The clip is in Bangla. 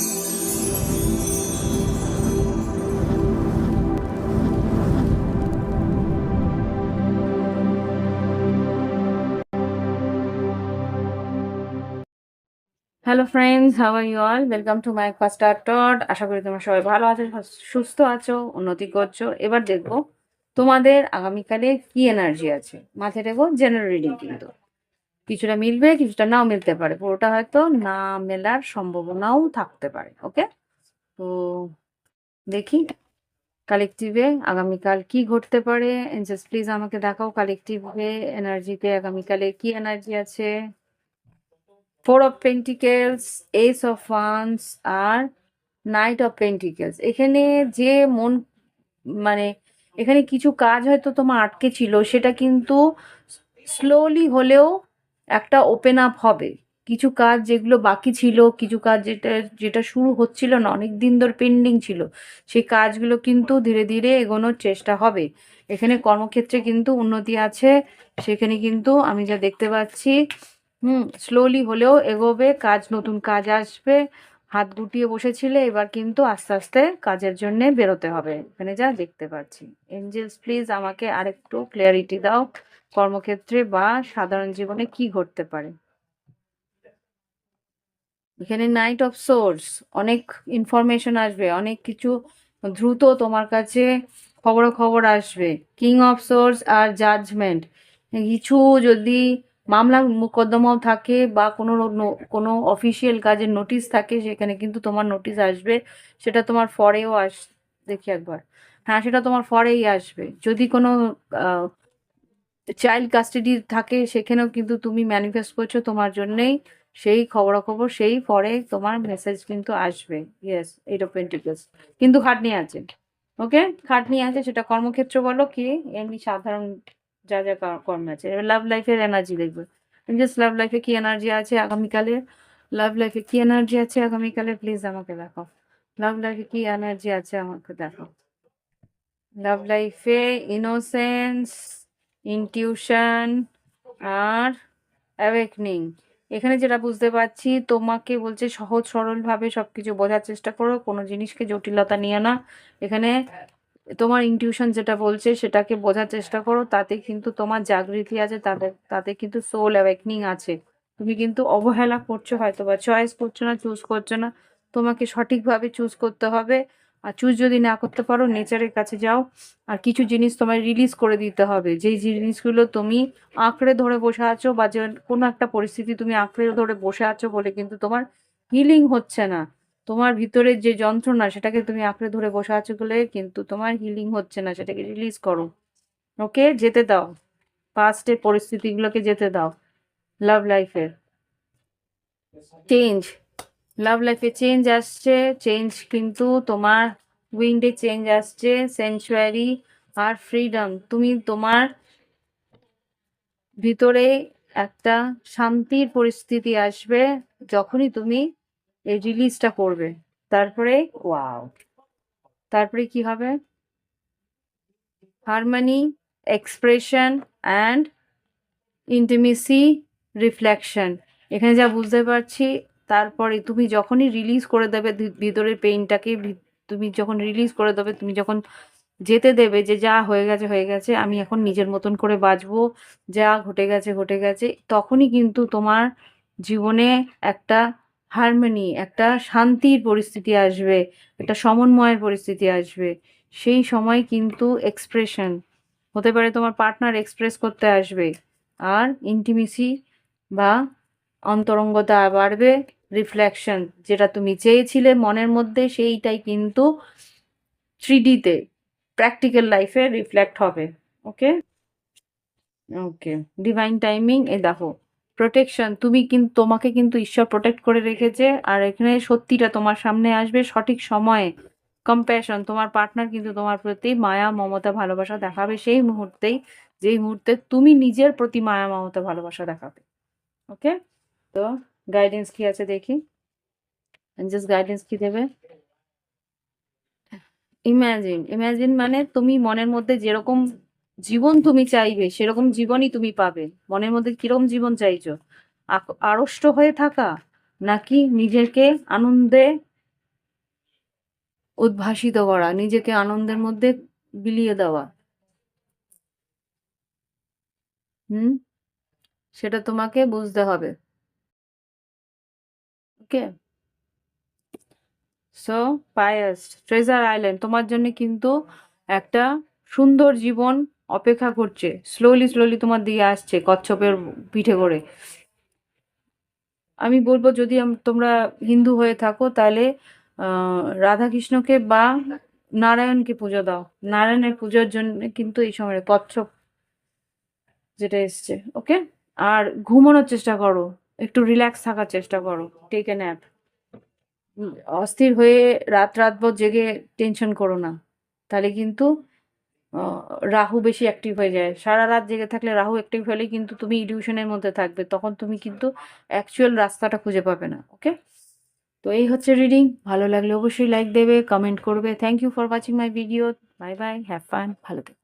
Hello friends, how are you all? Welcome to my first tot. আশা করি তোমরা সবাই ভালো আছো, সুস্থ আছো, উন্নতি করছো। এবার দেখবো তোমাদের আগামীকালে কি এনার্জি আছে। মাথায় রেখো, জেনারেল রিডিং কিন্তু কিছুটা মিলবে, কিছুটা নাও মিলতে পারে, পুরোটা হয়তো না মেলার সম্ভাবনাও থাকতে পারে। ওকে, তো দেখি কালেকটিভে আগামীকাল কি ঘটতে পারে। এঞ্জেলস প্লিজ আমাকে দেখাও কালেকটিভে এনার্জিতে আগামীকালে কি এনার্জি আছে। Four of pentacles, ace of wands আর নাইট অফ পেন্টিকেলস। এখানে যে মন মানে এখানে কিছু কাজ হয়তো তোমার আটকে ছিল, সেটা কিন্তু স্লোলি হলেও একটা ওপেন আপ হবে। কিছু কাজ যেগুলো বাকি ছিল, কিছু কাজ যেটা যেটা শুরু হচ্ছিল না, অনেক দিন ধরে পেন্ডিং ছিল, সেই কাজগুলো কিন্তু ধীরে ধীরে এগোনোর চেষ্টা হবে। এখানে কর্মক্ষেত্রে কিন্তু উন্নতি আছে, সেখানে কিন্তু আমি যা দেখতে পাচ্ছি স্লোলি হলেও এগোবে, কাজ নতুন কাজ আসবে। হাত গুটিয়ে বসেছিলে, এবার কিন্তু আস্তে আস্তে কাজের জন্য বেরোতে হবে, এখানে যা দেখতে পাচ্ছি। এঞ্জেলস প্লিজ আমাকে আরেকটু ক্লিয়ারিটি দাও, কর্মক্ষেত্রে বা সাধারণ জীবনে কি ঘটতে পারে। এখানে নাইট অফ সোর্স, অনেক ইনফরমেশন আসবে, অনেক কিছু দ্রুত তোমার কাছে খবর আসবে। কিং অফ সোর্স আর জাজমেন্ট, কিছু যদি মামলা মোকদ্দমাও থাকে বা কোনো অফিসিয়াল কাজের নোটিশ থাকে, সেখানে কিন্তু তোমার নোটিশ আসবে। সেটা তোমার ফরেও দেখি একবার, হ্যাঁ সেটা তোমার ফরেই আসবে। যদি কোনো চাইল্ড কাস্টাডি থাকে, সেখানেও কিন্তু তুমি ম্যানিফেস্ট করছো তোমার জন্যেই সেই খবরাখবর, সেই পরে তোমার মেসেজ কিন্তু আসবে। ইয়েস, এইট অফ পেন্টিকলস, কিন্তু খাটনি আছে। ওকে, খাটনি আছে, সেটা কর্মক্ষেত্র বলো কি এমনি সাধারণ যা যা কর্ম আছে। এবার লাভ লাইফের এনার্জি দেখবে। জাস্ট লাভ লাইফে কি এনার্জি আছে আগামীকালে, লাভ লাইফে কি এনার্জি আছে আগামীকালে, প্লিজ আমাকে দেখো। লাভ লাইফে কি এনার্জি আছে আমাকে দেখো। লাভ লাইফে ইনোসেন্স, ইনটিউশন আর অ্যাওয়েকনিং। এখানে যেটা বুঝতে পারছি, তোমাকে বলছে সহজ সরলভাবে সবকিছু বোঝার চেষ্টা করো, কোনো জিনিসকে জটিলতা নিয়ে না। এখানে তোমার ইনটিউশন যেটা বলছে সেটাকে বোঝার চেষ্টা করো, তাতে কিন্তু তোমার জাগৃতি আছে, তাতে কিন্তু সোল অ্যাওয়েকনিং আছে। তুমি কিন্তু অবহেলা করছো, হয়তো বা চয়েস করছো না, চুজ করছো না। তোমাকে সঠিকভাবে চুজ করতে হবে। আর চুজ যদি না করতে পারো, নেচারের কাছে যাও। আর কিছু জিনিস তোমায় রিলিজ করে দিতে হবে, যেই জিনিসগুলো তুমি আঁকড়ে ধরে বসে আছো, বা যে কোনো একটা পরিস্থিতি তুমি আঁকড়ে ধরে বসে আছো বলে কিন্তু তোমার হিলিং হচ্ছে না। তোমার ভিতরের যে যন্ত্রণা, সেটাকে তুমি আঁকড়ে ধরে বসে আছো বলে কিন্তু তোমার হিলিং হচ্ছে না, সেটাকে রিলিজ করো। ওকে, যেতে দাও, পাস্টের পরিস্থিতিগুলোকে যেতে দাও। লাভ লাইফের চেঞ্জ, লাভ লাইফে চেঞ্জ আসছে। চেঞ্জ কিন্তু তোমার উইন্ডে চেঞ্জ আসছে, সেঞ্চুয়ারি আর ফ্রিডম। তুমি তোমার ভিতরে একটা শান্তির পরিস্থিতি আসবে যখনই তুমি এই রিলিজটা করবে। তারপরে ওয়াও, তারপরে কি হবে? Harmony, expression and intimacy, reflection. এখানে যা বুঝতে পারছি, তারপরে তুমি যখনই রিলিজ করে দেবে ভিতরের পেইনটাকে, তুমি যখন রিলিজ করে দেবে, তুমি যখন যেতে দেবে যে যা হয়ে গেছে হয়ে গেছে, আমি এখন নিজের মতন করে বাঁচবো, যা ঘটে গেছে ঘটে গেছে, তখনই কিন্তু তোমার জীবনে একটা হারমোনি, একটা শান্তির পরিস্থিতি আসবে, একটা সমন্বয়ের পরিস্থিতি আসবে। সেই সময় কিন্তু এক্সপ্রেশন হতে পারে, তোমার পার্টনার এক্সপ্রেস করতে আসবে, আর ইন্টিমেসি বা অন্তরঙ্গতা বাড়বে। রিফ্লেকশন, যেটা তুমি চেয়েছিলে মনের মধ্যে, সেইটাই কিন্তু 3D-তে প্র্যাকটিক্যাল লাইফে রিফ্লেক্ট হবে। ওকে, ওকে, ডিভাইন টাইমিং, এ দেখো প্রোটেকশন, তোমাকে কিন্তু ঈশ্বর প্রোটেক্ট করে রেখেছে। আর এখানে সত্যিটা তোমার সামনে আসবে সঠিক সময়ে। কম্প্যাশন, তোমার পার্টনার কিন্তু তোমার প্রতি মায়া মমতা ভালোবাসা দেখাবে সেই মুহূর্তেই, যেই মুহূর্তে তুমি নিজের প্রতি মায়া মমতা ভালোবাসা দেখাবে। ওকে, তো গাইডেন্স কি আছে দেখি, জাস্ট গাইডেন্স কি দেবে। ইমাজিন, ইমাজিন মানে তুমি মনের মধ্যে যেরকম জীবন তুমি চাইবে, সেরকম জীবনই তুমি পাবে। মনের মধ্যে কিরকম জীবন চাইছো? আড়ষ্ট হয়ে থাকা, নাকি নিজেকে আনন্দে উদ্ভাসিত করা, নিজেকে আনন্দের মধ্যে বিলিয়ে দেওয়া। হুম? সেটা তোমাকে বুঝতে হবে। ওকে? সো পায়াস, ট্রেজার আইল্যান্ড তোমার জন্য কিন্তু একটা সুন্দর জীবন অপেক্ষা করছে। স্লোলি, স্লোলি তোমার দিকে আসছে কচ্ছপের পিঠে করে। আমি বলব যদি তোমরা হিন্দু হয়ে থাকো তাহলে রাধাকৃষ্ণকে বা নারায়ণকে পুজো দাও। নারায়ণের পুজোর জন্য কিন্তু এই সময় কচ্ছপ যেটা এসছে। ওকে? আর ঘুমানোর চেষ্টা করো। একটু রিল্যাক্স থাকার চেষ্টা করো। Take a nap. অস্থির হয়ে রাতভর জেগে টেনশন করো না। তাহলে কিন্তু রাহু বেশি অ্যাক্টিভ হয়ে যায়। সারা রাত জেগে থাকলে রাহু অ্যাক্টিভ হলে কিন্তু তুমি ইলিউশনের মধ্যে থাকবে। তখন তুমি কিন্তু অ্যাকচুয়াল রাস্তাটা খুঁজে পাবে না। ওকে? তো এই হচ্ছে রিডিং। ভালো লাগলে অবশ্যই লাইক দেবে, কমেন্ট করবে। Thank you for watching my video. Bye bye. Have fun. ভালো থেকো।